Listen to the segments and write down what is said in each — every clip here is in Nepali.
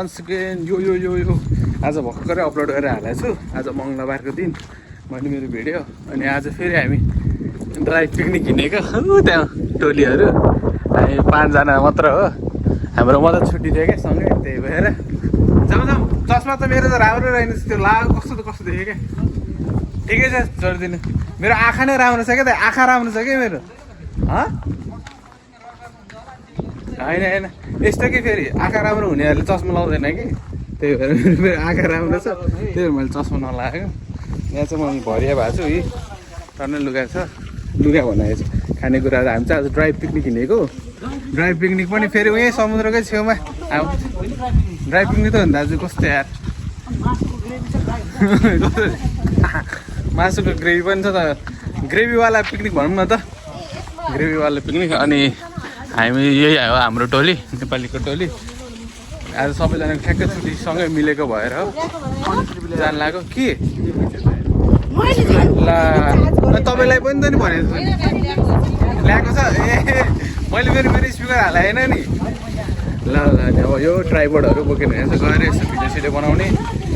वन्स अगेन यो आज भर्खरै अपलोड गरेर हालेको छु। आज मङ्गलबारको दिन मैले मेरो भिडियो। अनि आज फेरि हामी ड्राई पिकनिक हिँडेको त्यहाँ टोलीहरू हामी 5 जना मात्र हो। हाम्रो मात्रै छुट्टी थियो क्या सँगै, त्यही भएर जाउँ चस्मा त मेरो त राम्रो रहेनछ त्यो कस्तो देख्यो क्या। ठिकै छ छोडिदिनु, मेरो आँखा नै राम्रो छ क्या त, आँखा राम्रो छ क्या मेरो। होइन यस्तो कि फेरि आँखा राम्रो हुनेहरूले चस्मा लाउँदैन कि, त्यही भएर मेरो आँखा राम्रो छ, त्यही भएर मैले चस्मा नलागेको। यहाँ चाहिँ म भरिया भएको छु, यी टन्नै लुगा छ। लुगा भनेको चाहिँ खानेकुराहरू हामी चाहिँ आज ड्राई पिकनिक हिँडेको। ड्राई पिकनिक पनि फेरि उहीँ समुद्रकै छेउमा। ड्राई पिकनिक त हो नि दाजु, कस्तो यार मासुको ग्रेभी पनि छ त, ग्रेभीवाला पिकनिक भनौँ न त, ग्रेभीवाला पिकनिक। अनि हामी यही हो हाम्रो टोली, नेपालीको टोली। आज सबैजना ठ्याक्कै छुट्टी सँगै मिलेको भएर हो जान लाग्यो कि ल। तपाईँलाई पनि त नि भनेको छु ल्याएको छ ए, मैले मेरो स्पिकर हालेन नि। ल अब यो ट्राइपोडहरू बोकेर हिँड्छ, गएर यसो भिडियो बनाउने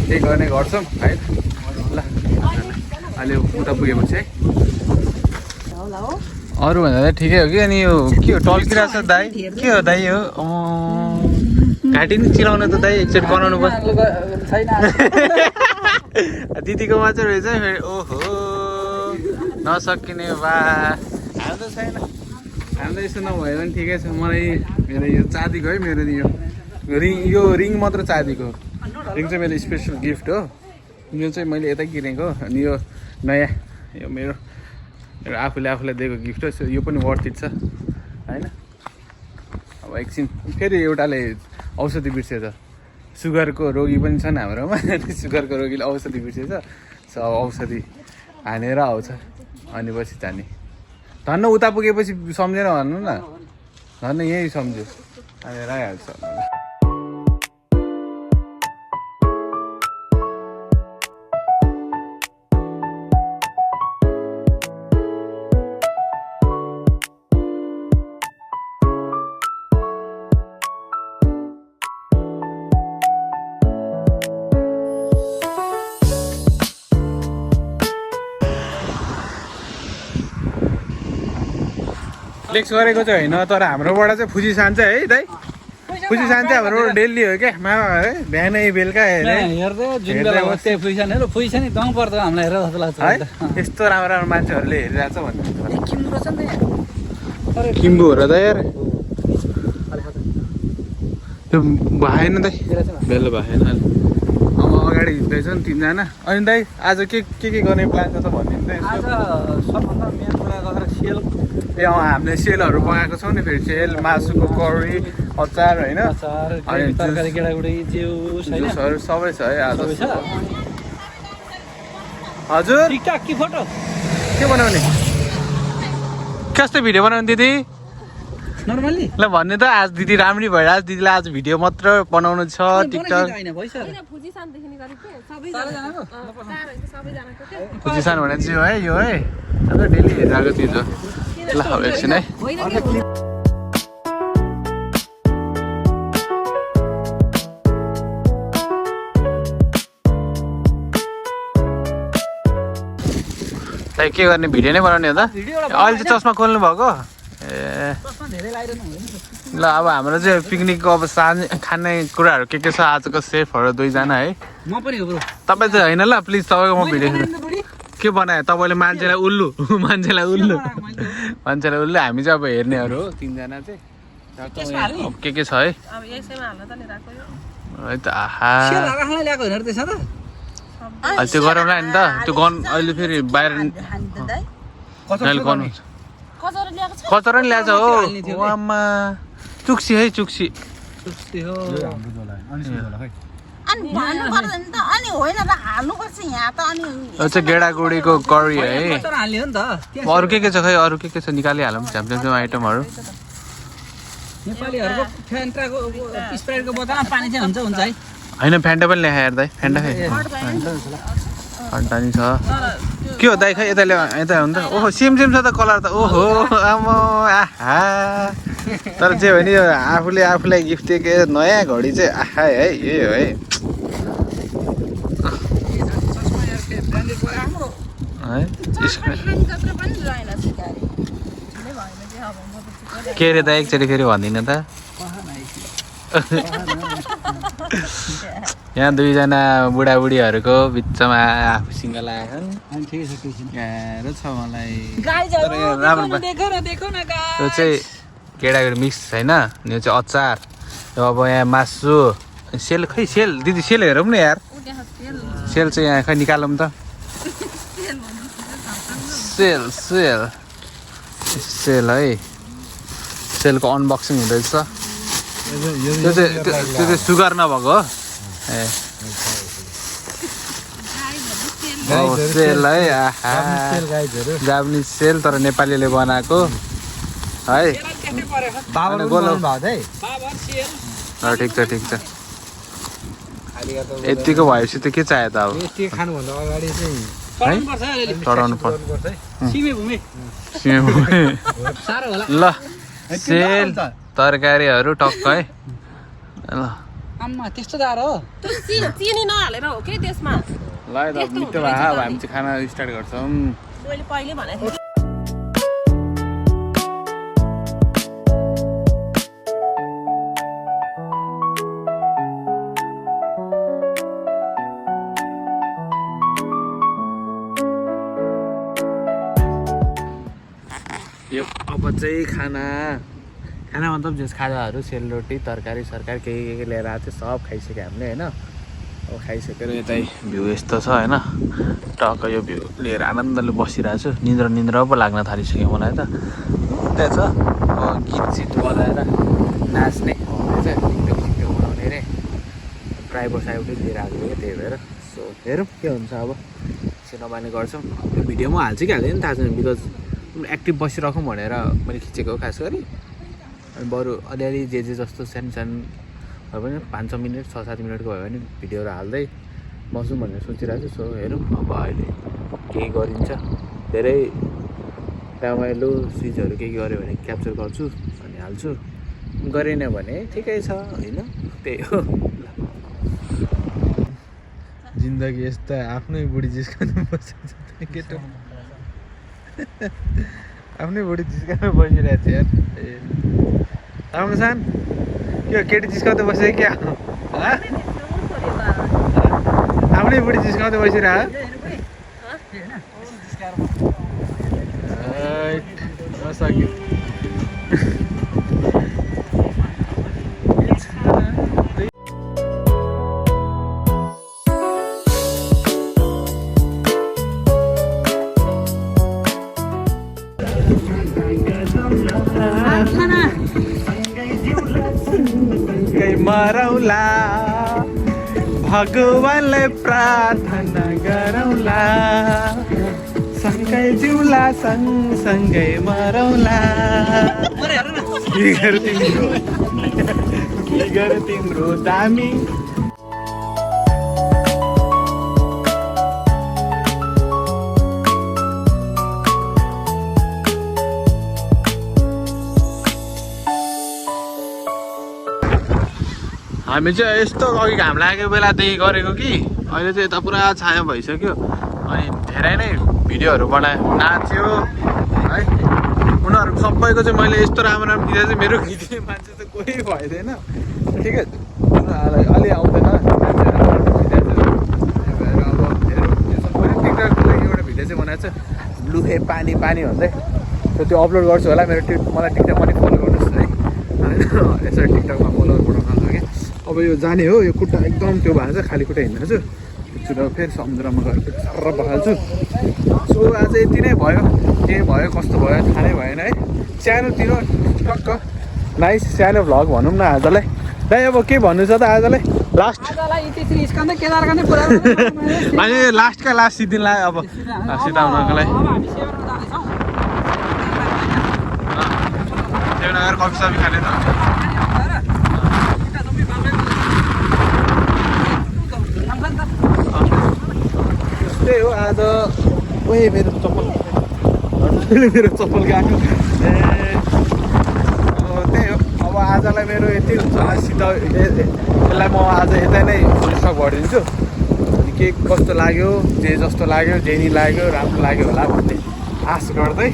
केही गर्ने गर्छौँ है। ल अहिले उता पुगेपछि है अरू भन्दा त ठिकै हो कि। अनि यो के हो टल्किरहेको छ दाइ, के हो दाइ हो? घाँटी नि चिलाउन त दाइ एकचोटि बनाउनु पर्छ। दिदीको मात्रै रहेछ फेरि, ओहो नसकिने बा। हाम्रो त छैन, हाम्रो यस्तो नभयो भने ठिकै छ। मलाई मेरो यो चाँदीको है, मेरो यो रिङ मात्र चाँदीको। रिङ चाहिँ मेरो स्पेसल गिफ्ट हो, यो चाहिँ मैले यतै किनेको। अनि यो नयाँ यो मेरो आफूलाई दिएको गिफ्ट हो, यो पनि वर्थ इट छ होइन। अब एकछिन फेरि एउटाले औषधि बिर्सेछ, सुगरको रोगी पनि छन् हाम्रोमा। सुगरको रोगीले औषधि बिर्सेछ, औषधि हानेर आउँछ अनि पछि जाने। धन्न उता पुगेपछि सम्झेर भन्नु न, धन्न यही सम्झ्यो हानेर आइहाल्छ। फ्लेक्स गरेको चाहिँ होइन, तर हाम्रोबाट चाहिँ फुजी सान्छ है दाइ। फुजी सान्छ हाम्रोबाट डेली हो क्या, मामा है बिहानै बेलुका यस्तो राम्रो मान्छेहरूले हेरिरहेछ भन्ने किम्बु हो र दाइ यार। त्यो भएन दाइ, बेला भएन। अब अगाडि हिँड्दैछ नि 3 जना। अनि दाइ आज के गर्ने प्लान छ त भनिदिनु त। सबभन्दा मेन कुरा गरेर सेल, ए हामीले सेलहरू पकाएको छौँ नि, फेरि सेल, मासुको करी, अचार होइन, अनि तरकारी गेडागुडी जुसहरू सबै छ है आज। हजुर टिकटक कि फोटो के बनाउने, कस्तो भिडियो बनाउने दिदी नर्मली? ल भन्ने त आज दिदी राम्री भएर आज दिदीलाई आज भिडियो मात्र बनाउनु छ टिकटक। फुजिसान भने चाहिँ है यो है, अन्त डेली हेरिरहेको चिज हो। ल अब एकछिन है। के गर्ने, भिडियो नै बनाउने हो त? अहिले चाहिँ चस्मा खोल्नु भएको ए। ल अब हाम्रो चाहिँ पिकनिकको अब खाने कुराहरू के छ आजको सेफहरू 2 जना है। म पनि हो ब्रो, तपाईँ चाहिँ होइन ल प्लिज, तपाईँको म भिडियो के बनायो तपाईँले? मान्छेलाई उल्लु हामी चाहिँ अब हेर्नेहरू हो 3 जना चाहिँ। अब के छ है त। आहा त्यो गरौँला नि त, त्यो गन अहिले फेरि बाहिर गर्नु कचरा नि ल्याएको छ हो। आमा चुक्सी है, चुक्सी हो। अच्छा गेडागुडीको करी है। अरू के छ खै, अरू के छ निकालिहालौँ झ्यामझ्याम आइटमहरू। नेपालीहरुको फ्यान्टाको स्प्राइटको बोतलमा पानी चाहिँ हुन्छ है। हैन फ्यान्टा पनि ल्याए यार दाइ, फ्यान्टा खै। फन्टा नि छ। के हो दाइ खै यता ल्याउ, यता हो नि त। ओहो सेम छ त कलर त। ओहो आमा आहा तर जे भने आफूले आफूलाई गिफ्ट दिएको नयाँ घडी चाहिँ आहा है यही हो है के अरे त एकचोटि फेरि भन्दिनँ त यहाँ दुईजना बुढाबुढीहरूको बिचमा आफू सिङ्गल आएको गाह्रो छ मलाई राम्रो यो चाहिँ केटाकेटी मिक्स छैन यो चाहिँ अचार यो अब यहाँ मासु सेल खै सेल दिदी सेल हेरौँ न यार सेल चाहिँ यहाँ खै निकालौँ त सेल सेल सेल है सेलको अनबक्सिङ हुँदैछ त्यो चाहिँ सुगर नभएको हो ए सेल है आहा जापानिज सेल तर नेपालीले बनाएको है ठिक छ ठिक छ यतिको भएपछि त के चाहियो त अब चढाउनु पर्छ ल सेल तरकारीहरू टक्क है ल त्यस्तो गाह्रो हो चिनी नहालेर हो कि त्यसमा ल त मिठो भयो अब हामी चाहिँ खाना स्टार्ट गर्छौँ मैले पहिले भनेको थिएँ यो अब चाहिँ खाना मतलब जस खाजाहरू सेलरोटी तरकारी सरकारी के लिएर आएको थियो सब खाइसक्यो हामीले होइन अब खाइसकेर यतै भ्यू यस्तो छ होइन टक्क यो भ्यू लिएर आनन्दले बसिरहेको छु निन्द्रा पो लाग्न थालिसक्यो मलाई त त्यहाँ छ गीत सिट बजाएर नाच्ने चाहिँ टिकटक बनाउने रे ट्राइबल साइबले लिएर आएको थियो त्यही भएर सो हेरौँ के हुन्छ अब एकछिन नबाने गर्छौँ यो भिडियोमा हाल्छु कि हाल्दैन थाहा छैन बिकज एक्टिभ बसिराखौँ भनेर मैले खिचेको खास गरी अनि बरु अलिअलि जे जस्तो सानो सानो भयो भने 5-6 मिनट 6-7 मिनटको भयो भने भिडियोहरू हाल्दै बसौँ भनेर सोचिरहेको छु सो हेरौँ अब अहिले केही गरिन्छ धेरै रमाइलो चिजहरू केही गऱ्यो भने क्याप्चर गर्छु अनि हाल्छु गरेन भने ठिकै छ होइन त्यही हो जिन्दगी यस्तो आफ्नै बुढी जिस्काउनु पर्छ केटो आफ्नै बुढी जिस्काउनु बसिरहेको थियो यार ए राम्रो सान के केटी जिस्काउँदै बसेँ क्या आफ्नै बुढी जिस्काउँदै बसिरह सक्यो मरौला भगवानलाई प्रार्थना गरौला सँगै जिउला सँगसँगै मरौला के गर तिम्रो दामी हामी चाहिँ यस्तो अघि घाम लागेको बेलादेखि गरेको कि अहिले चाहिँ यता पुरा छाया भइसक्यो अनि धेरै नै भिडियोहरू बनायो नाच्यो है उनीहरू सबैको चाहिँ मैले यस्तो राम्रो राम्रो खिचेर चाहिँ मेरो खिच्ने मान्छे चाहिँ कोही भइदिएन ठिकै उनीहरूलाई अलि आउँदैन टिकटकको लागि एउटा भिडियो चाहिँ बनाएको छ लुखे पानी पानी भन्दै त्यो अपलोड गर्छु होला मेरो मलाई टिकटक पनि फलो गर्नुहोस् है होइन यसरी टिकटकमा फलो बढाउन कि अब यो जाने हो यो खुट्टा एकदम त्यो भएको छ खाली खुट्टा हिँड्दैछु एकचोटि अब फेरि समुद्रमा गएर सर्र बहाल्छु सो आज यति नै भयो के भयो कस्तो भयो थाहा नै भएन है सानोतिर टक्क नाइस सानो भ्लग भनौँ न आजलाई दाइ अब के भन्नु छ त आजलाई लास्ट अनि लास्टका लास्ट सिद्धिनलाई अब सिधाउनको लागि देवनगर कफी सफी खाने त त्यही हो आज ओए मेरो चप्पल गएको ए त्यही आजलाई मेरो यति हुन्छ होला यसलाई म आज यतै नै फुल स्टप गरिदिन्छु अनि के कस्तो लाग्यो जे जस्तो लाग्यो जे नि लाग्यो राम्रो लाग्यो होला भन्ने आश गर्दै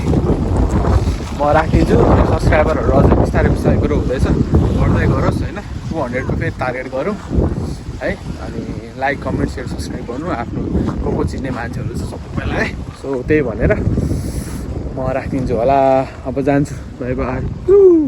म राखिदिन्छु अनि सब्सक्राइबरहरू अझै बिस्तारै बिस्तारै कुरो हुँदैछ गर्दै गरोस् होइन 200 को फेरि टार्गेट गरौँ है अनि लाइक कमेन्ट सेयर सब्सक्राइब गर्नु आफ्नो को चिन्ने मान्छेहरू छ सबैलाई है सो त्यही भनेर म राखिदिन्छु होला अब जान्छु बाई बाई